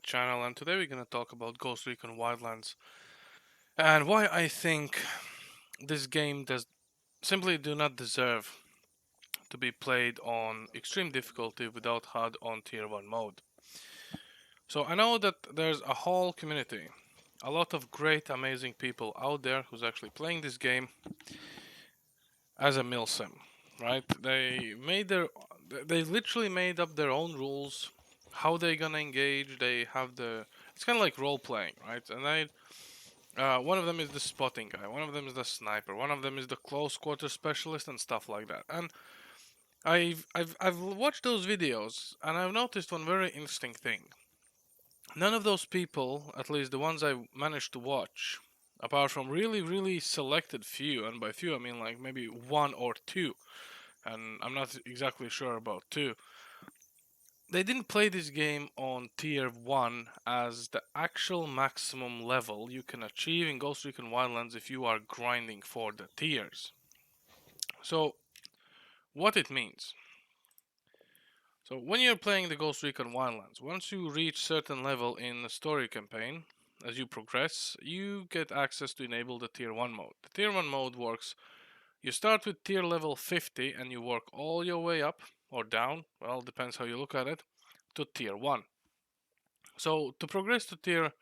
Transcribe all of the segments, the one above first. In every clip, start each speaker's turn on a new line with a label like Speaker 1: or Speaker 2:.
Speaker 1: channel, and today we're going to talk about Ghost Recon Wildlands and why I think this game does simply do not deserve to be played on extreme difficulty without HUD on tier 1 mode. So I know that there's a whole community, a lot of great amazing people out there who's actually playing this game as a milsim, right? They literally made up their own rules, how they gonna engage. They have it's kind of like role playing, right? And one of them is the spotting guy, one of them is the sniper, one of them is the close quarter specialist and stuff like that. And I've watched those videos and I've noticed one very interesting thing. None of those people, at least the ones I managed to watch, apart from really selected few, and by few I mean like maybe one or two, and I'm not exactly sure about two, they didn't play this game on tier 1 as the actual maximum level you can achieve in Ghost Recon Wildlands if you are grinding for the tiers. So, what it means. So, when you're playing the Ghost Recon Wildlands, once you reach certain level in the story campaign, as you progress, you get access to enable the tier 1 mode. The tier 1 mode works, you start with tier level 50 and you work all your way up or down, well, depends how you look at it, to tier 1. So to progress to tier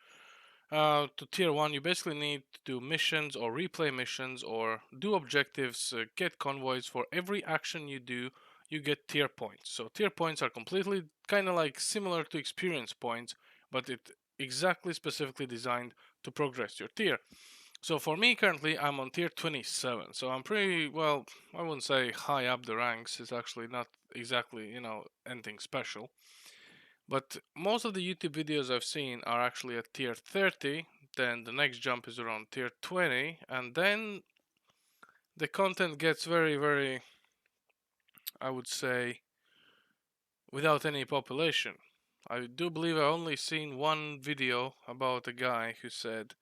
Speaker 1: 1, you basically need to do missions or replay missions or do objectives, get convoys. For every action you do, you get tier points. So tier points are completely kind of like similar to experience points, but it exactly specifically designed to progress your tier. So for me currently I'm on tier 27, so I'm pretty, well, I wouldn't say high up the ranks. It's actually not exactly, anything special. But most of the YouTube videos I've seen are actually at tier 30, then the next jump is around tier 20, and then the content gets very, I would say, without any population. I do believe I only seen one video about a guy who said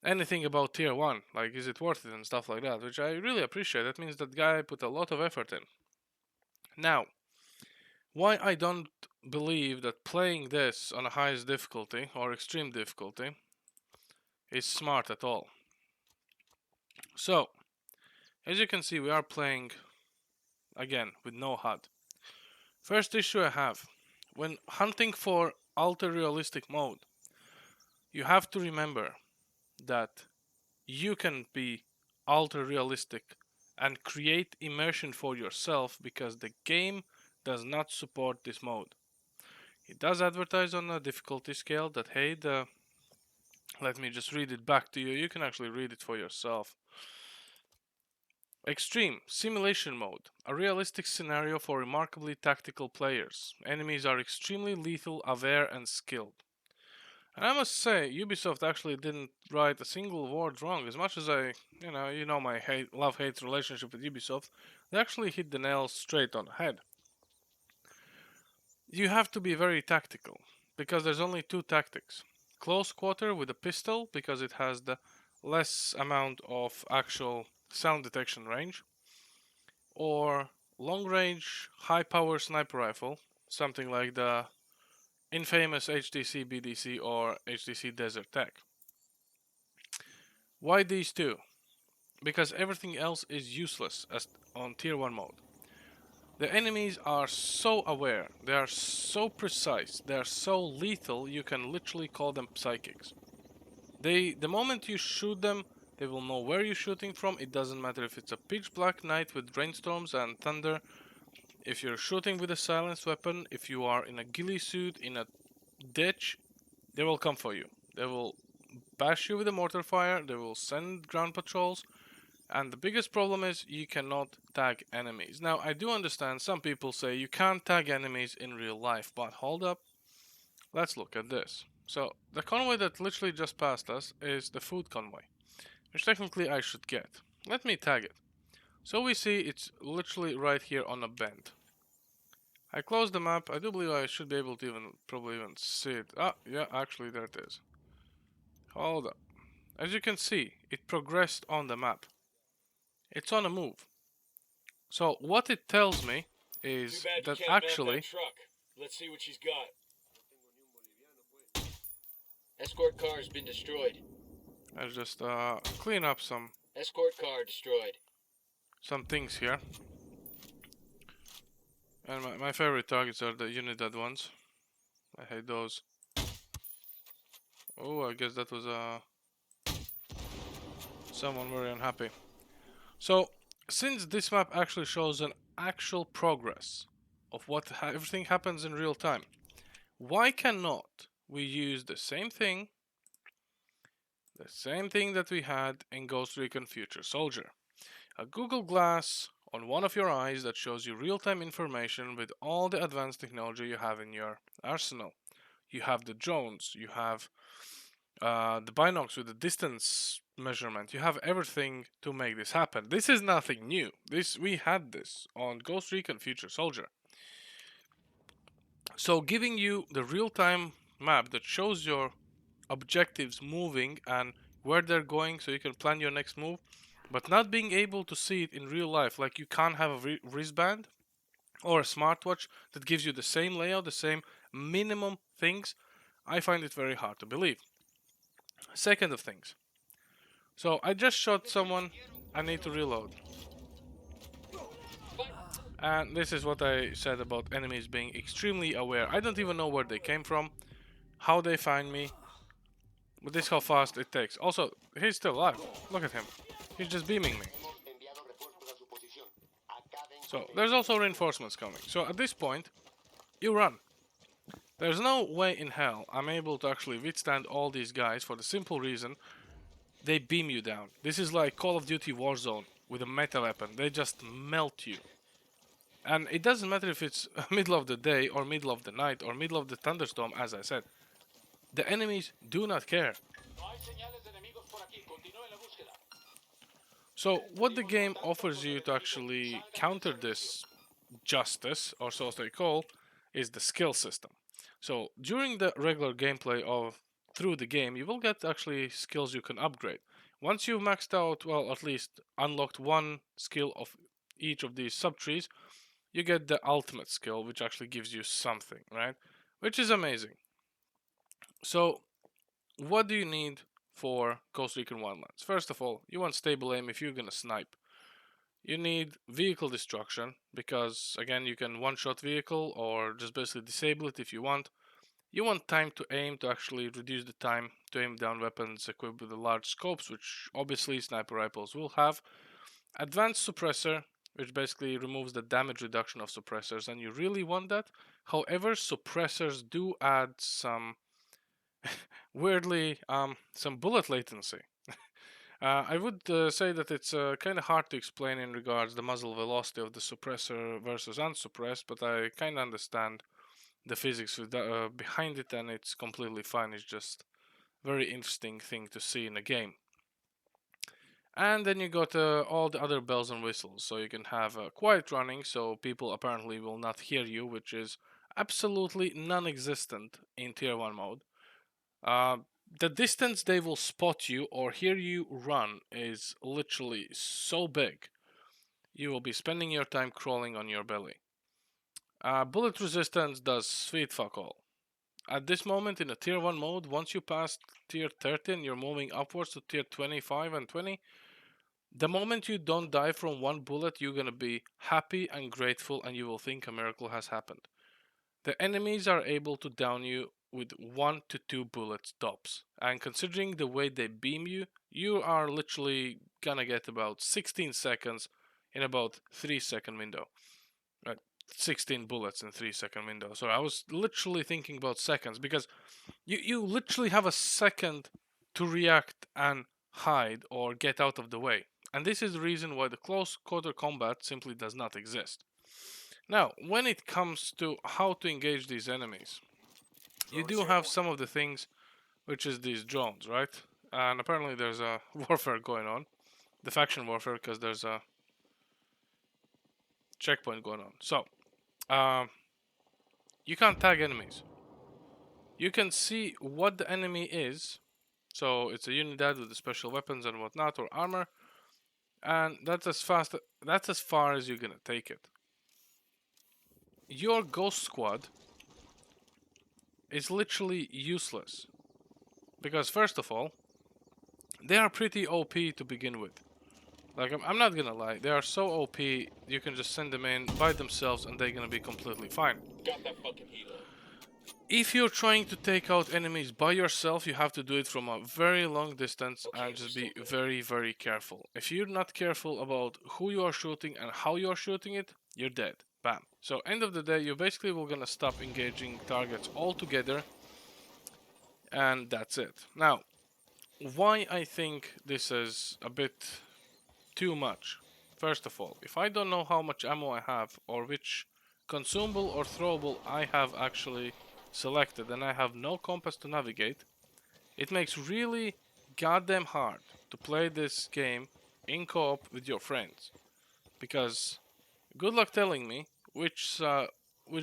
Speaker 1: anything about tier 1, like is it worth it and stuff like that, which I really appreciate. That means that guy put a lot of effort in. Now, why I don't believe that playing this on the highest difficulty or extreme difficulty is smart at all. So, as you can see, we are playing again with no HUD. First issue I have, when hunting for ultra realistic mode, you have to remember that you can be ultra realistic and create immersion for yourself because the game does not support this mode. It does advertise on a difficulty scale that, hey, let me just read it back to you. You can actually read it for yourself. Extreme Simulation Mode, a realistic scenario for remarkably tactical players. Enemies are extremely lethal, aware, and skilled. And I must say, Ubisoft actually didn't write a single word wrong. As much as my love-hate relationship with Ubisoft, they actually hit the nail straight on the head. You have to be very tactical, because there's only two tactics. Close quarter with a pistol, because it has the less amount of actual sound detection range, or long range high power sniper rifle, something like the infamous HTC BDC or HTC Desert Tech. Why these two? Because everything else is useless as on tier 1 mode. The enemies are so aware, they are so precise, they are so lethal, you can literally call them psychics. The moment you shoot them, they will know where you're shooting from. It doesn't matter if it's a pitch black night with rainstorms and thunder. If you're shooting with a silenced weapon, if you are in a ghillie suit, in a ditch, they will come for you. They will bash you with a mortar fire, they will send ground patrols, and the biggest problem is you cannot tag enemies. Now, I do understand some people say you can't tag enemies in real life, but hold up, let's look at this. So, the convoy that literally just passed us is the food convoy, which technically I should get. Let me tag it. So we see it's literally right here on a bend. I close the map. I do believe I should be able to probably even see it. Ah, yeah, actually there it is. Hold up. As you can see, it progressed on the map. It's on a move. So what it tells me is that actually...
Speaker 2: Let's see what she's got. Escort car's been destroyed.
Speaker 1: Let's just clean up some
Speaker 2: Escort car destroyed.
Speaker 1: things here. And my favorite targets are the Unidad ones. I hate those. Oh, I guess that was someone very unhappy. So, since this map actually shows an actual progress of what everything happens in real time, why cannot we use the same thing that we had in Ghost Recon Future Soldier? A Google Glass on one of your eyes that shows you real-time information with all the advanced technology you have in your arsenal. You have the drones, you have the binocs with the distance measurement. You have everything to make this happen. This is nothing new. We had this on Ghost Recon Future Soldier. So giving you the real-time map that shows your objectives moving and where they're going so you can plan your next move, but not being able to see it in real life, like you can't have a wristband or a smartwatch that gives you the same layout, the same minimum things, I find it very hard to believe. Second of things. So I just shot someone, I need to reload. And this is what I said about enemies being extremely aware. I don't even know where they came from, how they find me, but this is how fast it takes. Also, he's still alive. Look at him. He's just beaming me. So there's also reinforcements coming. So at this point, you run. There's no way in hell I'm able to actually withstand all these guys for the simple reason they beam you down. This is like Call of Duty Warzone with a meta weapon. They just melt you. And it doesn't matter if it's middle of the day or middle of the night or middle of the thunderstorm, as I said. The enemies do not care. So what the game offers you to actually counter this justice, or so they call, is the skill system. So during the regular gameplay of through the game, you will get actually skills you can upgrade. Once you've maxed out, well, at least unlocked one skill of each of these subtrees, you get the ultimate skill, which actually gives you something, right? Which is amazing. So, what do you need for Ghost Recon Wildlands? First of all, you want stable aim if you're gonna snipe. You need vehicle destruction, because again, you can one-shot vehicle or just basically disable it if you want. You want time to aim to actually reduce the time to aim down weapons equipped with the large scopes, which obviously sniper rifles will have. Advanced suppressor, which basically removes the damage reduction of suppressors, and you really want that. However, suppressors do add some weirdly some bullet latency. I would say that it's kind of hard to explain in regards the muzzle velocity of the suppressor versus unsuppressed, but I kind of understand the physics behind it, and it's completely fine. It's just very interesting thing to see in a game. And then you got all the other bells and whistles, so you can have quiet running, so people apparently will not hear you, which is absolutely non-existent in Tier 1 mode. The distance they will spot you or hear you run is literally so big, you will be spending your time crawling on your belly. Bullet resistance does sweet fuck all. At this moment in a Tier 1 mode, once you pass Tier 13, you're moving upwards to Tier 25 and 20. The moment you don't die from one bullet, you're gonna be happy and grateful, and you will think a miracle has happened. The enemies are able to down you with 1 to 2 bullets tops. And considering the way they beam you, you are literally gonna get about 16 seconds in about 3-second window. 16 bullets in 3-second window. So I was literally thinking about seconds, because you literally have a second to react and hide or get out of the way. And this is the reason why the close quarter combat simply does not exist. Now, when it comes to how to engage these enemies, you do have some of the things, which is these drones, right? And apparently there's a warfare going on, the faction warfare, because there's a checkpoint going on. So, you can't tag enemies. You can see what the enemy is. So it's a unidad with the special weapons and whatnot, or armor, and that's as far as you're gonna take it. Your ghost squad is literally useless. Because first of all, they are pretty OP to begin with. Like, I'm not gonna lie, they are so OP, you can just send them in by themselves and they're gonna be completely fine.
Speaker 2: Got that fucking helo.
Speaker 1: If you're trying to take out enemies by yourself, you have to do it from a very long distance
Speaker 2: Okay,
Speaker 1: and just
Speaker 2: we're
Speaker 1: be
Speaker 2: still good.
Speaker 1: very, very careful. If you're not careful about who you are shooting and how you are shooting it, you're dead. Bam. So end of the day, you basically will gonna stop engaging targets altogether, and that's it. Now, why I think this is a bit too much. First of all, if I don't know how much ammo I have or which consumable or throwable I have actually selected and I have no compass to navigate, it makes really goddamn hard to play this game in co-op with your friends. Because good luck telling me which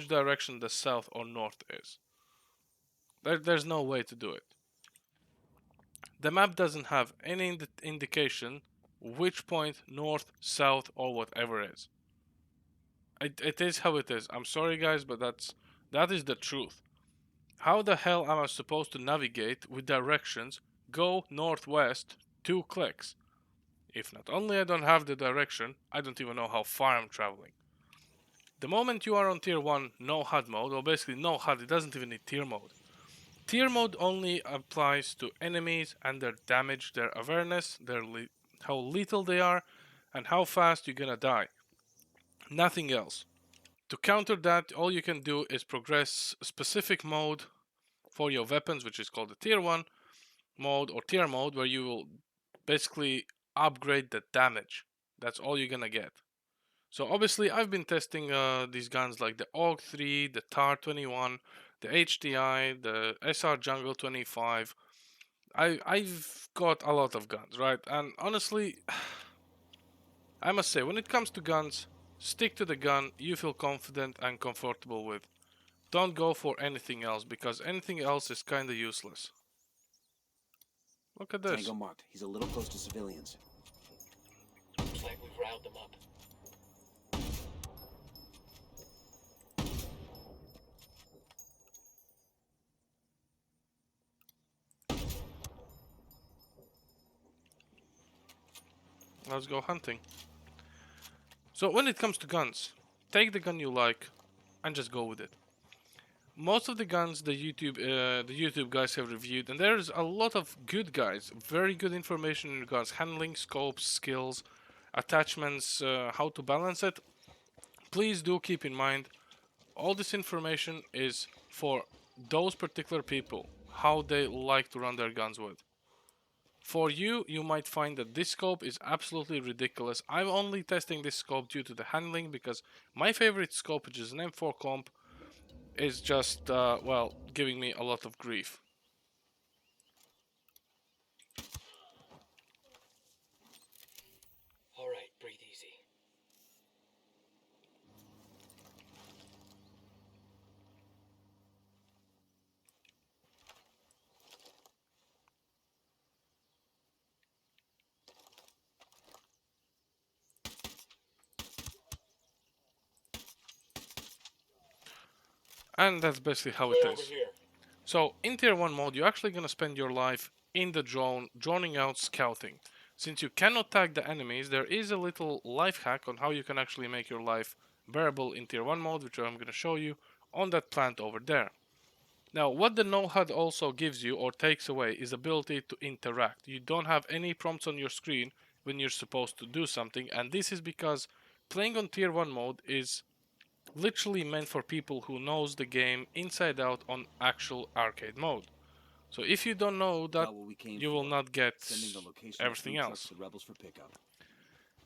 Speaker 1: direction the south or north is. There's no way to do it. The map doesn't have any indication which point north, south, or whatever is. It is how it is. I'm sorry, guys, but that is the truth. How the hell am I supposed to navigate with directions? Go northwest 2 clicks. If not only I don't have the direction, I don't even know how far I'm traveling. The moment you are on tier 1 no HUD mode, or basically no HUD, it doesn't even need tier mode. Tier mode only applies to enemies and their damage, their awareness, how lethal they are, and how fast you're gonna die. Nothing else. To counter that, all you can do is progress specific mode for your weapons, which is called the tier 1 mode or tier mode, where you will basically upgrade the damage. That's all you're gonna get. So obviously, I've been testing these guns like the AUG 3, the TAR-21, the HDI, the SR Jungle 25. I've got a lot of guns, right? And honestly, I must say, when it comes to guns, stick to the gun you feel confident and comfortable with. Don't go for anything else, because anything else is kinda useless. Look at this.
Speaker 3: Tango marked. He's a little close to civilians.
Speaker 2: Looks like we've riled them up.
Speaker 1: Let's go hunting. So when it comes to guns, take the gun you like and just go with it. Most of the guns the YouTube guys have reviewed, and there's a lot of good guys, very good information in regards handling, scopes, skills, attachments, how to balance it. Please do keep in mind, all this information is for those particular people, how they like to run their guns with. For you, you might find that this scope is absolutely ridiculous. I'm only testing this scope due to the handling, because my favorite scope, which is an M4 comp, is just, well, giving me a lot of grief.
Speaker 2: All right, breathe easy.
Speaker 1: And that's basically how it
Speaker 2: Clear over
Speaker 1: is.
Speaker 2: here.
Speaker 1: So in tier 1 mode, you're actually gonna spend your life in the drone, droning out scouting. Since you cannot tag the enemies, there is a little life hack on how you can actually make your life bearable in tier 1 mode, which I'm gonna show you on that plant over there. Now, what the no-HUD also gives you or takes away is ability to interact. You don't have any prompts on your screen when you're supposed to do something, and this is because playing on tier 1 mode is literally meant for people who knows the game inside out on actual arcade mode. So if you don't know that,
Speaker 3: Got what we came
Speaker 1: you
Speaker 3: for.
Speaker 1: will not get
Speaker 3: Sending the location of
Speaker 1: everything
Speaker 3: food trucks
Speaker 1: else.
Speaker 3: to rebels for pickup.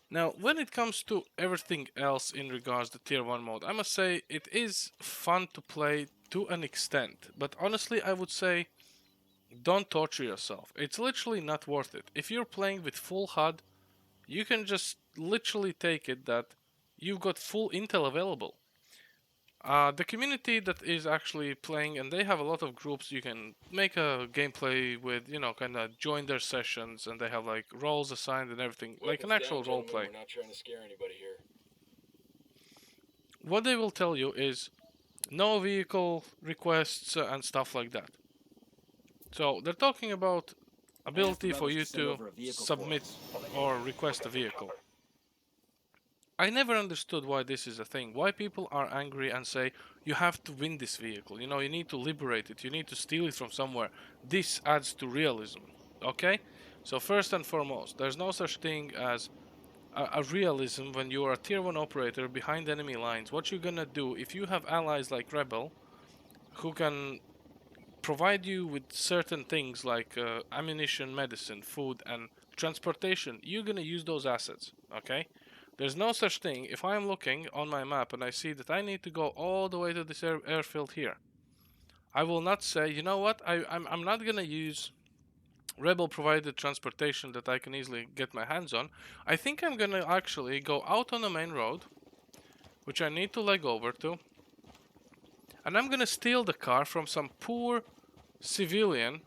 Speaker 1: Now, when it comes to everything else in regards to tier 1 mode, I must say it is fun to play to an extent, but honestly I would say don't torture yourself. It's literally not worth it. If you're playing with full HUD, you can just literally take it that you've got full intel available. The community that is actually playing, and they have a lot of groups you can make a gameplay with, kind of join their sessions, and they have like roles assigned and everything, like an
Speaker 2: Weapons
Speaker 1: actual
Speaker 2: down,
Speaker 1: role
Speaker 2: gentlemen.
Speaker 1: play.
Speaker 2: We're not trying to scare anybody here.
Speaker 1: What they will tell you is no vehicle requests and stuff like that. So they're talking about
Speaker 3: I asked the
Speaker 1: ability for
Speaker 3: rebels
Speaker 1: you
Speaker 3: to send
Speaker 1: to
Speaker 3: over a vehicle for
Speaker 1: submit
Speaker 3: us.
Speaker 1: or request a vehicle. I never understood why this is a thing. Why people are angry and say, you have to win this vehicle. You know, you need to liberate it. You need to steal it from somewhere. This adds to realism. Okay? So first and foremost, there's no such thing as a realism when you're a tier 1 operator behind enemy lines. What you're gonna do if you have allies like Rebel who can provide you with certain things like ammunition, medicine, food, and transportation, you're gonna use those assets. Okay? There's no such thing. If I'm looking on my map and I see that I need to go all the way to this airfield here, I will not say, you know what, I'm not gonna use Rebel provided transportation that I can easily get my hands on. I think I'm gonna actually go out on the main road, which I need to leg over to, and I'm gonna steal the car from some poor civilian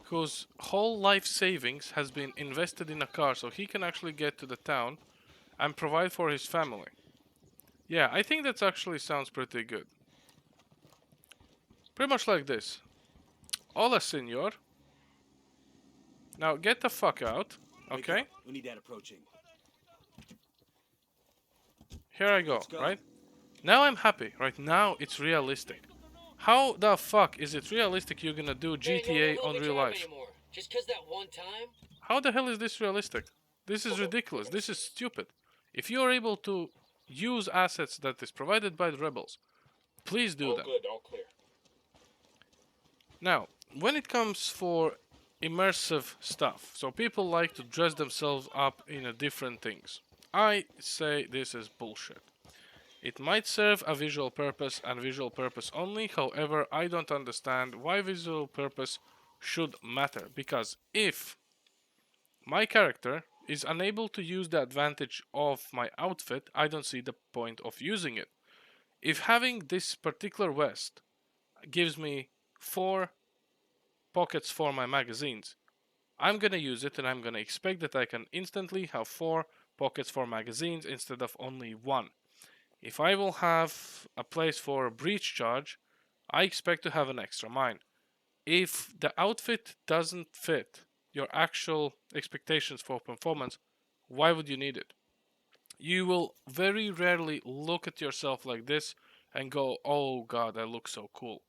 Speaker 1: whose whole life savings has been invested in a car so he can actually get to the town and provide for his family. Yeah, I think that actually sounds pretty good. Pretty much like this. Hola, senor. Now get the fuck out.
Speaker 3: Wake
Speaker 1: Okay?
Speaker 3: up. Unidad approaching.
Speaker 1: Here I go,
Speaker 3: Let's go.
Speaker 1: right? Now I'm happy. Right now it's realistic. How the fuck is it realistic you're gonna do
Speaker 2: Man,
Speaker 1: GTA
Speaker 2: y'all don't
Speaker 1: on
Speaker 2: let me
Speaker 1: real
Speaker 2: drive
Speaker 1: life?
Speaker 2: anymore. Just 'cause that one time?
Speaker 1: How the hell is this realistic? This is ridiculous. This is stupid. If you're able to use assets that is provided by the rebels, please do
Speaker 2: All
Speaker 1: them.
Speaker 2: good, all clear.
Speaker 1: Now, when it comes for immersive stuff, so people like to dress themselves up in different things. I say this is bullshit. It might serve a visual purpose and visual purpose only, however, I don't understand why visual purpose should matter, because if my character is unable to use the advantage of my outfit, I don't see the point of using it. If having this particular vest gives me 4 pockets for my magazines, I'm gonna use it and I'm gonna expect that I can instantly have 4 pockets for magazines instead of only 1. If I will have a place for a breach charge, I expect to have an extra mine. If the outfit doesn't fit your actual expectations for performance, why would you need it? You will very rarely look at yourself like this and go, oh god, I look so cool.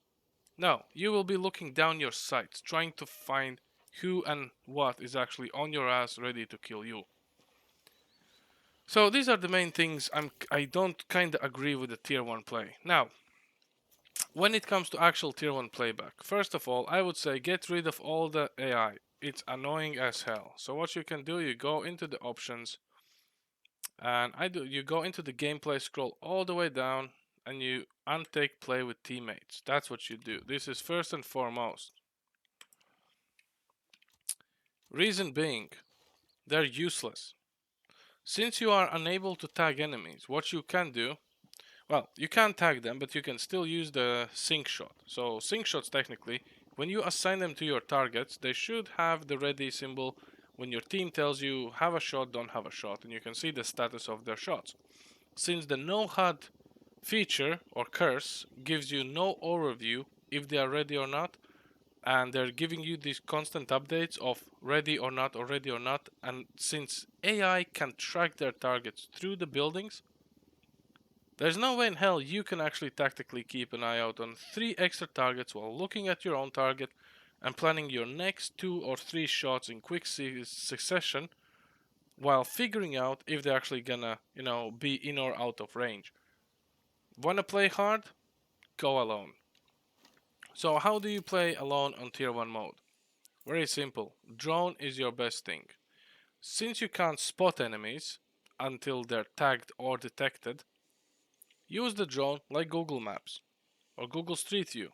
Speaker 1: No, you will be looking down your sights, trying to find who and what is actually on your ass ready to kill you. So these are the main things I don't kinda agree with the tier 1 play. Now, when it comes to actual tier 1 playback, first of all, I would say get rid of all the AI. It's annoying as hell. So what you can do, you go into the options, and you go into the gameplay, scroll all the way down, and you untake play with teammates. That's what you do. This is first and foremost. Reason being, they're useless. Since you are unable to tag enemies, what you can do, well, you can't tag them, but you can still use the sync shot. So sync shots, technically, when you assign them to your targets, they should have the ready symbol when your team tells you have a shot, don't have a shot, and you can see the status of their shots. Since the NO-HUD feature or curse gives you no overview if they are ready or not, and they're giving you these constant updates of ready or not, or ready or not, and since AI can track their targets through the buildings, there's no way in hell you can actually tactically keep an eye out on 3 extra targets while looking at your own target and planning your next 2 or 3 shots in quick succession while figuring out if they're actually gonna, be in or out of range. Wanna play hard? Go alone. So how do you play alone on tier 1 mode? Very simple. Drone is your best thing. Since you can't spot enemies until they're tagged or detected, use the drone like Google Maps or Google Street View.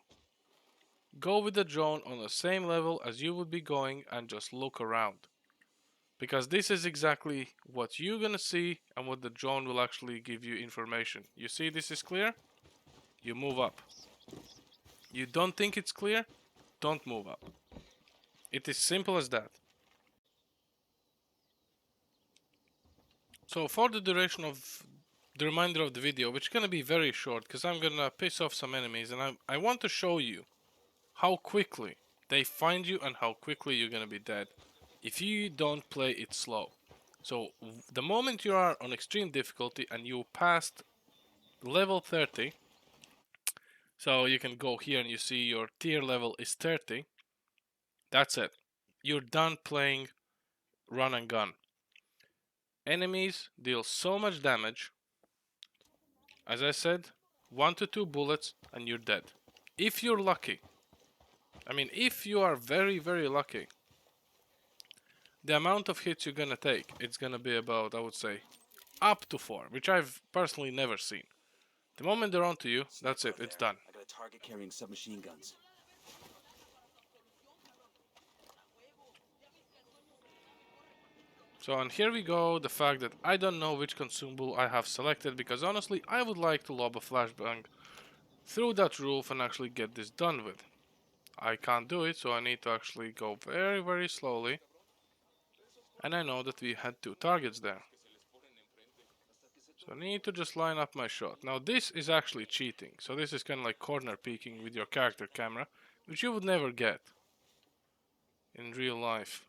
Speaker 1: Go with the drone on the same level as you would be going and just look around. Because this is exactly what you're gonna see and what the drone will actually give you information. You see this is clear? You move up. You don't think it's clear? Don't move up. It is simple as that. So for the duration of the remainder of the video, which is gonna be very short because I'm gonna piss off some enemies, and I want to show you how quickly They find you and how quickly you're gonna be dead if you don't play it slow. So the moment you are on extreme difficulty and you passed level 30, so you can go here and you see your tier level is 30, that's it. You're done playing run and gun. Enemies deal so much damage. As I said, 1 to 2 bullets and you're dead. If you're lucky. I mean, if you are very, very lucky, the amount of hits you're gonna take, it's gonna be about, I would say, up to 4, which I've personally never seen. The moment they're onto you, that's it, it's done.
Speaker 3: I got a target carrying submachine guns.
Speaker 1: So, and here we go, the fact that I don't know which consumable I have selected, because honestly, I would like to lob a flashbang through that roof and actually get this done with. I can't do it, so I need to actually go very, very slowly. And I know that we had 2 targets there. So I need to just line up my shot. Now this is actually cheating, so this is kind of like corner peeking with your character camera, which you would never get in real life.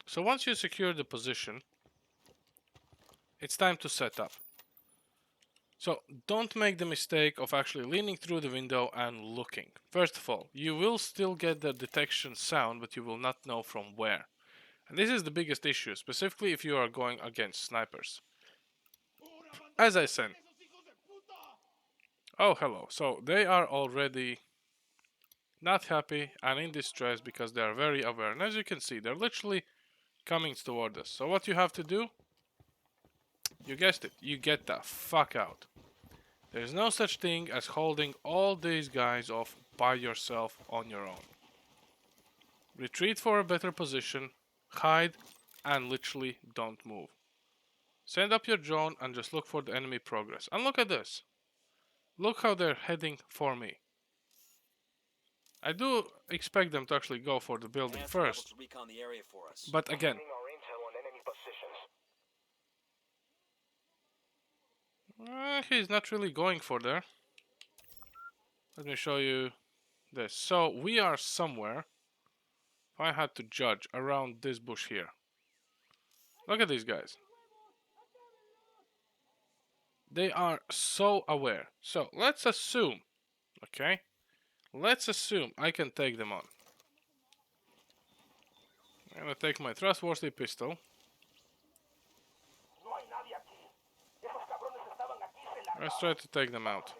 Speaker 1: So once you secure the position, it's time to set up. So don't make the mistake of actually leaning through the window and looking. First of all, you will still get the detection sound, but you will not know from where. And this is the biggest issue, specifically if you are going against snipers. As I said. Oh, hello. So they are already not happy and in distress because they are very aware. And as you can see, they're literally coming toward us. So what you have to do, you guessed it, you get the fuck out. There's no such thing as holding all these guys off by yourself on your own. Retreat for a better position, hide, and literally don't move. Send up your drone and just look for the enemy progress. And look at this. Look how they're heading for me. I do expect them to actually go for the building first.
Speaker 3: Recon the area for us.
Speaker 1: But again, he's not really going for there. Let me show you this. So we are somewhere, if I had to judge, around this bush here. Look at these guys. They are so aware. So let's assume, okay? Let's assume I can take them on. I'm gonna take my trustworthy pistol. Let's try to take them out.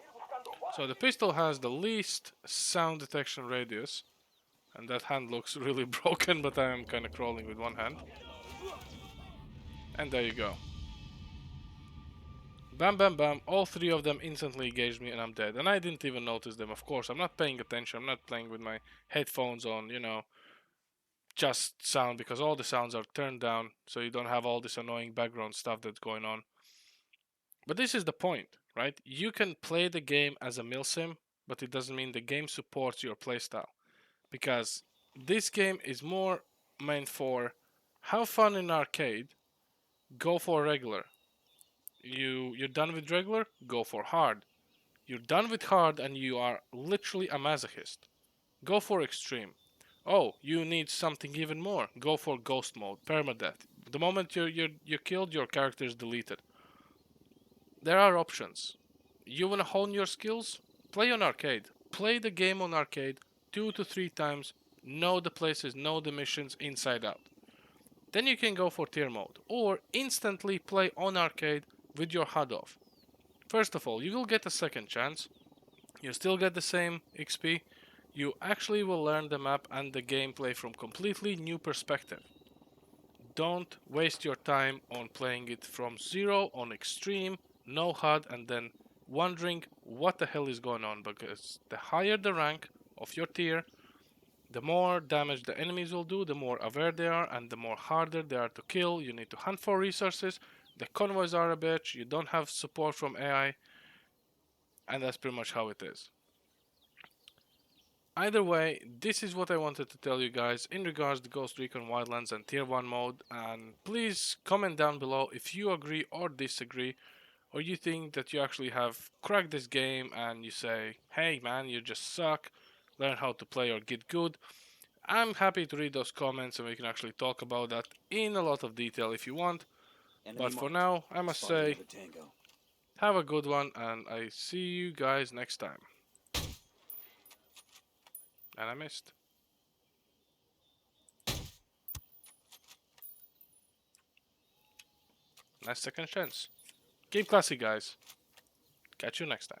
Speaker 1: So the pistol has the least sound detection radius. And that hand looks really broken, but I am kind of crawling with one hand. And there you go. Bam, bam, bam. All 3 of them instantly engaged me and I'm dead. And I didn't even notice them, of course. I'm not paying attention. I'm not playing with my headphones on, you know, just sound, because all the sounds are turned down. So you don't have all this annoying background stuff that's going on. But this is the point, right? You can play the game as a milsim, but it doesn't mean the game supports your playstyle. Because this game is more meant for have fun in arcade, go for regular. You're done with regular, go for hard. You're done with hard and you are literally a masochist, go for extreme. Oh, you need something even more, go for ghost mode, permadeath. The moment you're killed, your character is deleted. There are options. You wanna hone your skills? Play on arcade. Play the game on arcade 2 to 3 times. Know the places, know the missions inside out. Then you can go for tier mode, or instantly play on arcade with your HUD off. First of all, you will get a second chance. You still get the same XP. You actually will learn the map and the gameplay from completely new perspective. Don't waste your time on playing it from zero on extreme, no HUD, and then wondering what the hell is going on, because the higher the rank of your tier, the more damage the enemies will do, the more aware they are, and the more harder they are to kill. You need to hunt for resources. The convoys are a bitch. You don't have support from AI. And that's pretty much how it is. Either way, this is what I wanted to tell you guys in regards to Ghost Recon Wildlands and Tier 1 mode, and please comment down below if you agree or disagree, or you think that you actually have cracked this game and you say, hey man, you just suck, learn how to play or get good. I'm happy to read those comments and we can actually talk about that in a lot of detail if you want.
Speaker 3: Enemy
Speaker 1: But for
Speaker 3: marked.
Speaker 1: now, I must
Speaker 3: Spotted
Speaker 1: say,
Speaker 3: another tango.
Speaker 1: have a good one and I see you guys next time. And I missed. Nice second chance. Keep classy, guys. Catch you next time.